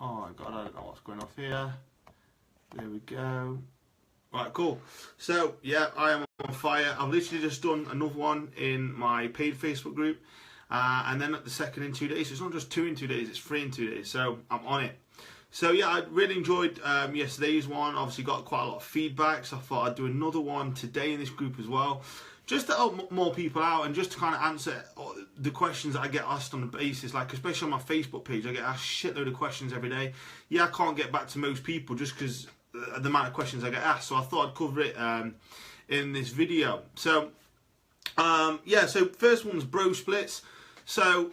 Oh God, I don't know what's going off here. There we go. Right, cool. So yeah, I am on fire. I've literally just done another one in my paid Facebook group, and then the second in 2 days. So it's not just 2 in 2 days; it's 3 in 2 days. So I'm on it. So yeah, I really enjoyed yesterday's one. Obviously got quite a lot of feedback, so I thought I'd do another one today in this group as well, just to help more people out and just to kind of answer the questions that I get asked on the basis, like especially on my Facebook page, I get asked a shitload of questions every day. Yeah, I can't get back to most people just because the amount of questions I get asked, so I thought I'd cover it in this video. So yeah, so first one's bro splits. So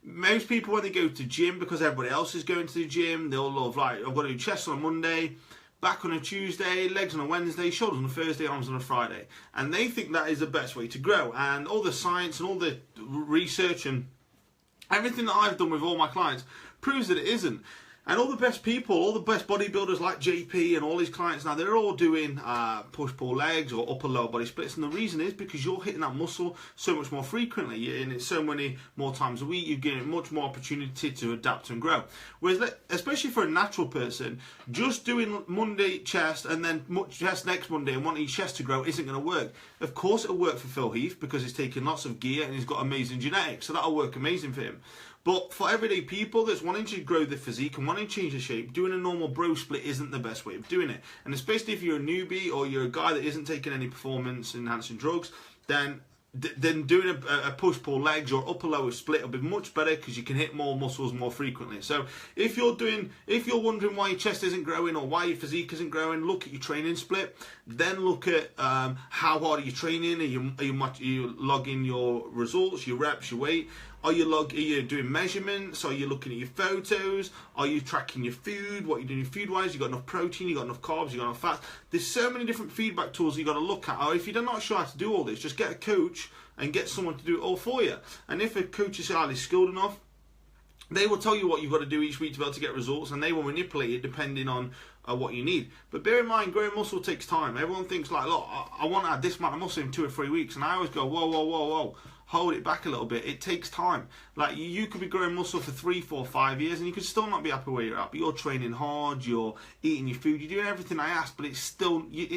most people, when they go to gym, because everybody else is going to the gym, they'll love, like, I've got to do chest on a Monday, back on a Tuesday, legs on a Wednesday, shoulders on a Thursday, arms on a Friday. And they think that is the best way to grow. And all the science and all the research and everything that I've done with all my clients proves that it isn't. And all the best people, all the best bodybuilders like JP and all his clients now, they're all doing push-pull legs or upper lower body splits. And the reason is because you're hitting that muscle so much more frequently. And it's so many more times a week, you're getting much more opportunity to adapt and grow. Whereas, especially for a natural person, just doing Monday chest and then chest next Monday and wanting chest to grow isn't going to work. Of course it'll work for Phil Heath because he's taking lots of gear and he's got amazing genetics. So that'll work amazing for him. But for everyday people that's wanting to grow their physique and wanting to change the shape, doing a normal bro split isn't the best way of doing it. And especially if you're a newbie or you're a guy that isn't taking any performance enhancing drugs, then doing a push-pull legs or upper-lower split will be much better because you can hit more muscles more frequently. So if you're wondering why your chest isn't growing or why your physique isn't growing, look at your training split. Then look at how hard are you training? Are you logging your results, your reps, your weight? Are you doing measurements? Are you looking at your photos? Are you tracking your food? What are you doing food-wise? You got enough protein? You got enough carbs? You got enough fat? There's so many different feedback tools you got to look at. Or if you're not sure how to do all this, just get a coach and get someone to do it all for you. And if a coach is highly skilled enough, they will tell you what you've got to do each week to be able to get results, and they will manipulate it depending on what you need. But bear in mind, growing muscle takes time. Everyone thinks like, look, I want to add this amount of muscle in 2 or 3 weeks, and I always go, whoa, whoa, whoa, whoa. Hold it back a little bit. It takes time. Like you could be growing muscle for 3, 4, 5 years, and you could still not be happy where you're at. But you're training hard. You're eating your food. You're doing everything I asked. But it's still you've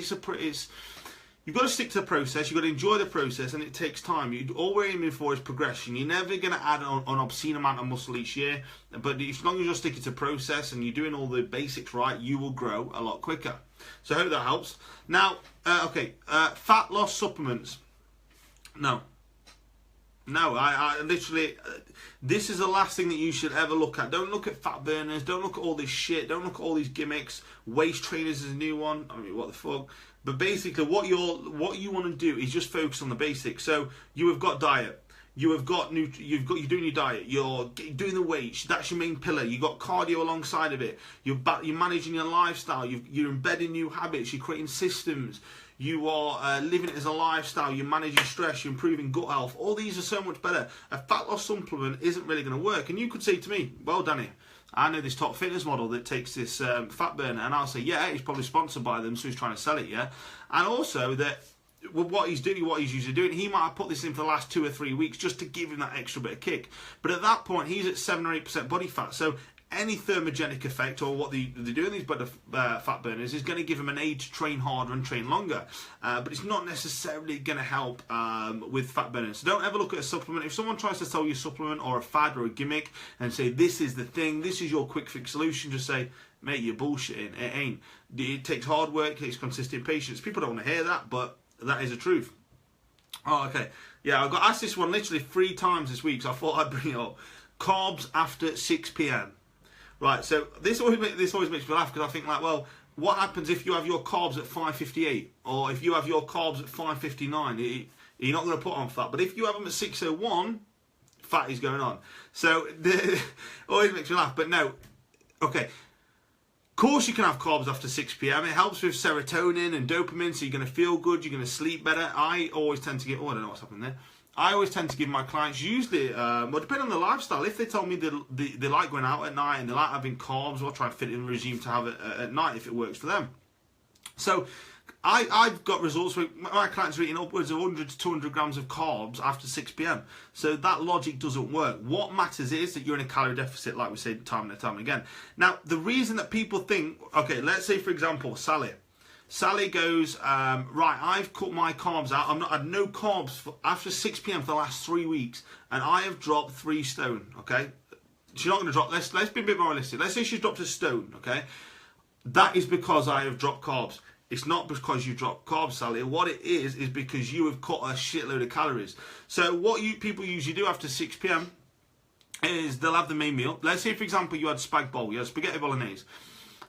got to stick to the process. You've got to enjoy the process, and it takes time. All we're aiming for is progression. You're never going to add an obscene amount of muscle each year, but as long as you're sticking to process and you're doing all the basics right, you will grow a lot quicker. So I hope that helps. Now, fat loss supplements. No, I literally, this is the last thing that you should ever look at. Don't look at fat burners. Don't look at all this shit. Don't look at all these gimmicks. Waist trainers is a new one. I mean, what the fuck? But basically, what you want to do is just focus on the basics. So you have got diet. You're doing your diet. You're doing the weights. That's your main pillar. You've got cardio alongside of it. You're managing your lifestyle. You're embedding new habits. You're creating systems. You are living it as a lifestyle. You're managing stress. You're improving gut health. All these are so much better. A fat loss supplement isn't really going to work. And you could say to me, well, Danny, I know this top fitness model that takes this fat burner. And I'll say, yeah, he's probably sponsored by them, so he's trying to sell it, yeah? And also that what he's usually doing, he might have put this in for the last 2 or 3 weeks just to give him that extra bit of kick. But at that point, he's at 7 or 8% body fat. So any thermogenic effect, or what they're doing these fat burners, is going to give them an aid to train harder and train longer. But it's not necessarily going to help with fat burning. So don't ever look at a supplement. If someone tries to sell you a supplement or a fad or a gimmick and say, this is the thing, this is your quick fix solution, just say, mate, you're bullshitting. It ain't. It takes hard work, it takes consistent patience. People don't want to hear that, but that is the truth. Oh, okay. Yeah, I got asked this one literally 3 times this week, so I thought I'd bring it up. Carbs after 6 p.m. Right, so this always makes me laugh because I think like, well, what happens if you have your carbs at 5:58 or if you have your carbs at 5:59? You're not going to put on fat, but if you have them at 6:01, fat is going on. So always makes me laugh, but no, okay. Of course you can have carbs after 6 p.m. It helps with serotonin and dopamine, so you're going to feel good, you're going to sleep better. I always tend to get, I don't know what's happening there. I always tend to give my clients, usually, well, depending on the lifestyle, if they tell me they like going out at night and they like having carbs, I'll try and fit in a regime to have it at night if it works for them. So I've got results where my clients are eating upwards of 100 to 200 grams of carbs after 6 p.m. So that logic doesn't work. What matters is that you're in a calorie deficit, like we say time and time again. Now, the reason that people think, okay, let's say, for example, Sally goes, right, I've cut my carbs out. I've not had no carbs after 6 p.m. for the last 3 weeks, and I have dropped 3 stone, okay? She's not going to drop, let's be a bit more realistic. Let's say she's dropped a stone, okay? That is because I have dropped carbs. It's not because you dropped carbs, Sally. What it is because you have cut a shitload of calories. So what people usually do after 6 p.m. is they'll have the main meal. Let's say, for example, you had spag bowl, you had spaghetti bolognese,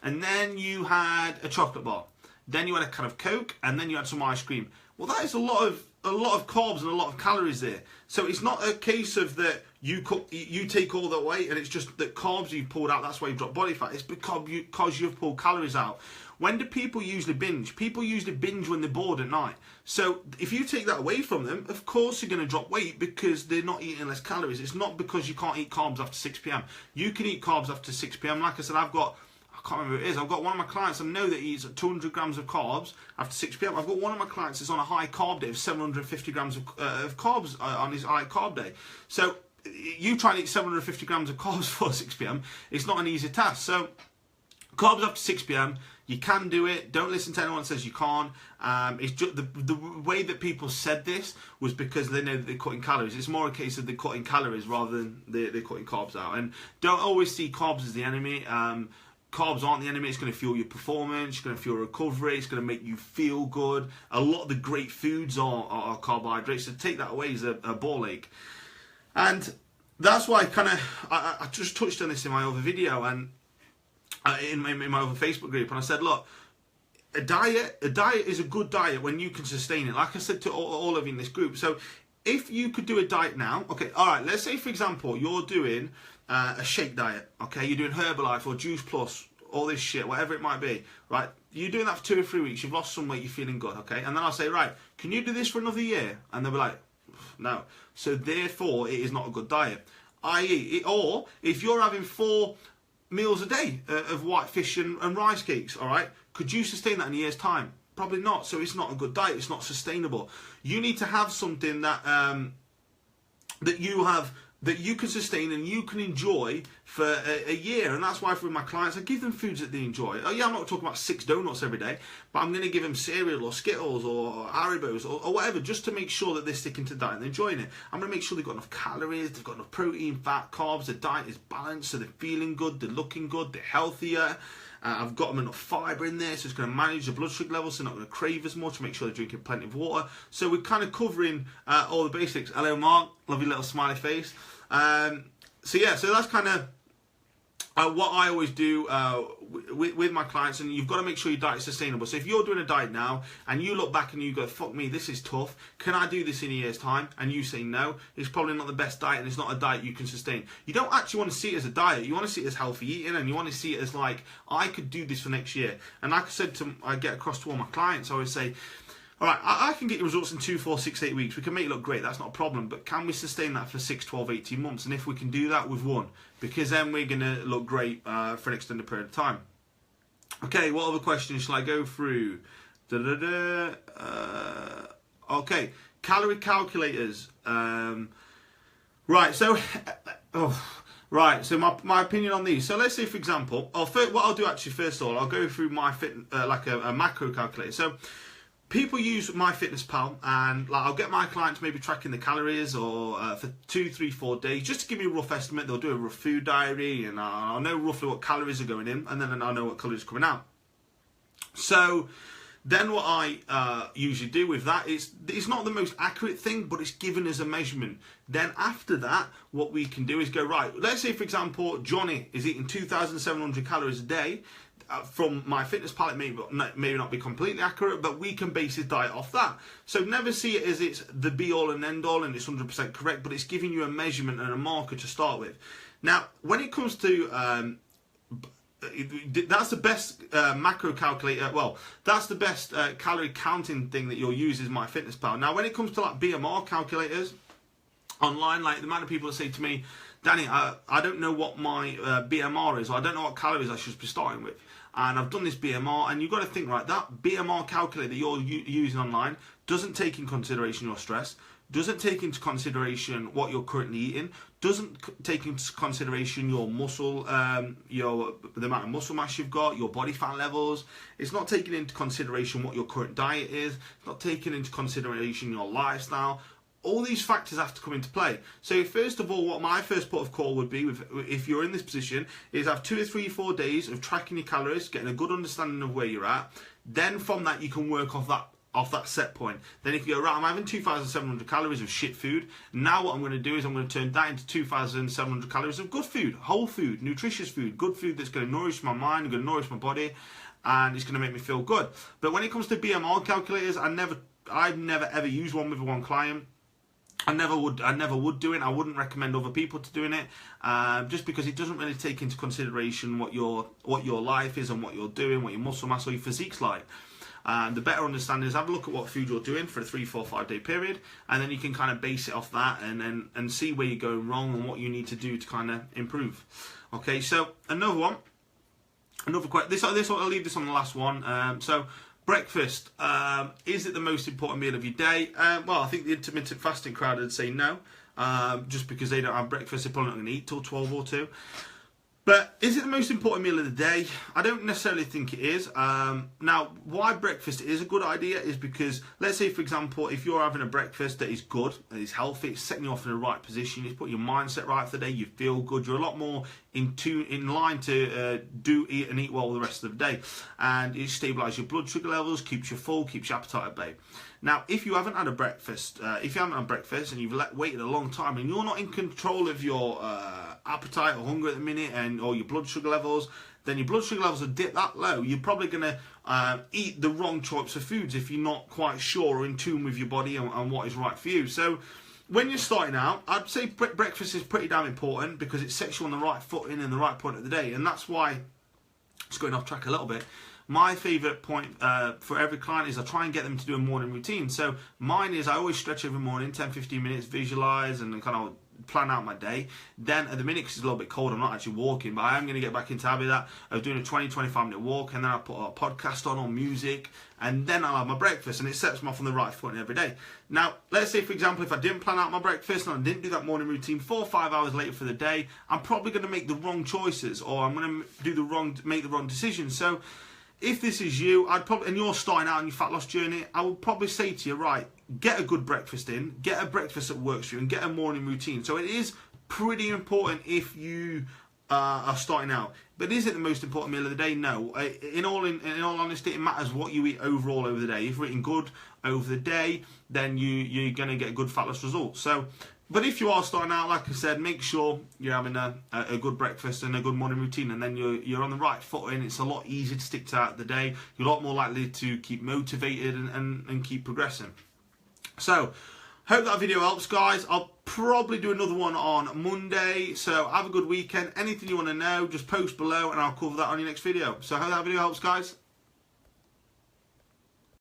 and then you had a chocolate bar. Then you had a can of Coke, and then you had some ice cream. Well, that is a lot of carbs and a lot of calories there. So it's not a case of that you take all the weight and it's just that carbs you've pulled out, that's why you've dropped body fat. It's because you've pulled calories out. When do people usually binge? People usually binge when they're bored at night. So if you take that away from them, of course you're going to drop weight because they're not eating less calories. It's not because you can't eat carbs after 6 p.m. You can eat carbs after 6 p.m. Like I said, I can't remember who it is. I've got one of my clients I know that eats 200 grams of carbs after 6 p.m. I've got one of my clients that's on a high carb day of 750 grams of carbs on his high carb day. So you try and eat 750 grams of carbs before 6 p.m. It's not an easy task. So carbs after 6 p.m. You can do it. Don't listen to anyone who says you can't. It's just the way that people said this was because they know that they're cutting calories. It's more a case of they're cutting calories rather than they're cutting carbs out. And don't always see carbs as the enemy. Carbs aren't the enemy. It's going to fuel your performance. It's going to fuel recovery. It's going to make you feel good. A lot of the great foods are carbohydrates. So take that away is a ball ache. And that's why I just touched on this in my other video and in my other Facebook group. And I said, look, a diet is a good diet when you can sustain it. Like I said to all of you in this group. So if you could do a diet now, okay, all right, let's say, for example, you're doing a shake diet, okay? You're doing Herbalife or Juice Plus, all this shit, whatever it might be, right? You're doing that for 2 or 3 weeks, you've lost some weight, you're feeling good, okay? And then I'll say, right, can you do this for another year? And they'll be like, no. So therefore, it is not a good diet. Or if you're having 4 meals a day of white fish and rice cakes, all right? Could you sustain that in a year's time? Probably not. So it's not a good diet. It's not sustainable. You need to have something that that you can sustain and you can enjoy for a year. And that's why with my clients, I give them foods that they enjoy. Oh yeah, I'm not talking about 6 donuts every day, but I'm going to give them cereal or Skittles or Haribos or whatever, just to make sure that they're sticking to diet and they're enjoying it. I'm going to make sure they've got enough calories, they've got enough protein, fat, carbs, the diet is balanced, so they're feeling good, they're looking good, they're healthier. I've got them enough fibre in there, so it's going to manage the blood sugar levels, so they're not going to crave as much, make sure they're drinking plenty of water. So we're kind of covering all the basics. Hello Mark, love your little smiley face. So yeah, so that's kind of what I always do with my clients, and you've got to make sure your diet is sustainable. So if you're doing a diet now and you look back and you go, fuck me, this is tough, can I do this in a year's time? And you say no, it's probably not the best diet and it's not a diet you can sustain. You don't actually want to see it as a diet, you want to see it as healthy eating, and you want to see it as like, I could do this for next year. And like I said, I get across to all my clients, I always say, all right, I can get you results in 2, 4, 6, 8 weeks. We can make it look great. That's not a problem. But can we sustain that for 6, 12, 18 months? And if we can do that, we've won. Because then we're going to look great for an extended period of time. Okay, what other questions shall I go through? Okay, calorie calculators. Right, so... Right, so my opinion on these. So let's say, for example... what I'll do actually, first of all, I'll go through my like a macro calculator. So... people use MyFitnessPal, and like I'll get my clients maybe tracking the calories or for 2, 3, 4 days, just to give me a rough estimate. They'll do a rough food diary, and I'll know roughly what calories are going in, and then I'll know what calories are coming out. So then what I usually do with that is, it's not the most accurate thing, but it's given as a measurement. Then after that, what we can do is go, right, let's say, for example, Johnny is eating 2,700 calories a day. From MyFitnessPal, it may not be completely accurate, but we can base his diet off that. So never see it as it's the be-all and end-all and it's 100% correct, but it's giving you a measurement and a marker to start with. Now, when it comes to... that's the best macro calculator. Well, that's the best calorie counting thing that you'll use is MyFitnessPal. Now, when it comes to like BMR calculators online, like the amount of people that say to me, Danny, I don't know what my BMR is, or I don't know what calories I should be starting with. and I've done this BMR, and you've got to think, right, that BMR calculator that you're using online doesn't take in consideration your stress, doesn't take into consideration what you're currently eating, doesn't take into consideration your muscle, the amount of muscle mass you've got, your body fat levels. It's not taking into consideration what your current diet is. It's not taking into consideration your lifestyle. All these factors have to come into play. So first of all, what my first port of call would be, if you're in this position, is have 2 or 3 or 4 days of tracking your calories, getting a good understanding of where you're at. Then from that, you can work off that set point. Then if you're right, I'm having 2,700 calories of shit food. Now what I'm going to do is I'm going to turn that into 2,700 calories of good food, whole food, nutritious food, good food that's going to nourish my mind, going to nourish my body, and it's going to make me feel good. But when it comes to BMR calculators, I've never ever used one with one client. I never would do it. I wouldn't recommend other people to doing it, just because it doesn't really take into consideration what your life is and what you're doing, what your muscle mass or your physique's like. The better understanding is have a look at what food you're doing for a 3, 4, 5 day period, and then you can kind of base it off that and see where you're going wrong and what you need to do to kind of improve. Okay, so another question. I'll leave this on the last one. So breakfast, is it the most important meal of your day? Well, I think the intermittent fasting crowd would say no, just because they don't have breakfast, they're probably not going to eat till 12 or 2. But is it the most important meal of the day? I don't necessarily think it is. Now, why breakfast is a good idea is because, let's say, for example, if you're having a breakfast that is good, that is healthy, it's setting you off in the right position, it's putting your mindset right for the day, you feel good, you're a lot more in line to eat well the rest of the day. And it stabilises your blood sugar levels, keeps you full, keeps your appetite at bay. Now, if you haven't had a breakfast, and you've waited a long time and you're not in control of your appetite or hunger at the minute or your blood sugar levels, then your blood sugar levels will dip that low. You're probably going to eat the wrong types of foods if you're not quite sure or in tune with your body and what is right for you. So when you're starting out, I'd say breakfast is pretty damn important because it sets you on the right footing in the right point of the day. And that's why, it's going off track a little bit, my favourite point for every client is I try and get them to do a morning routine. So mine is I always stretch every morning, 10-15 minutes, visualise and kind of plan out my day. Then at the minute, because it's a little bit cold, I'm not actually walking, but I am going to get back into having that of doing a 20-25 minute walk, and then I'll put a podcast on or music, and then I'll have my breakfast, and it sets me off on the right footing every day. Now, let's say, for example, if I didn't plan out my breakfast and I didn't do that morning routine 4 or 5 hours later for the day, I'm probably going to make the wrong choices, or I'm going to make the wrong decisions. So if this is you, and you're starting out on your fat loss journey, I would probably say to you, right, get a good breakfast in, get a breakfast that works for you, and get a morning routine. So it is pretty important if you are starting out. But is it the most important meal of the day? No. In all honesty, it matters what you eat overall over the day. If you're eating good over the day, then you're going to get good fat loss results. So, but if you are starting out, like I said, make sure you're having a good breakfast and a good morning routine, and then you're on the right footing. It's a lot easier to stick to the day. You're a lot more likely to keep motivated and keep progressing. So, hope that video helps, guys. I'll probably do another one on Monday. So, have a good weekend. Anything you want to know, just post below and I'll cover that on your next video. So, hope that video helps, guys.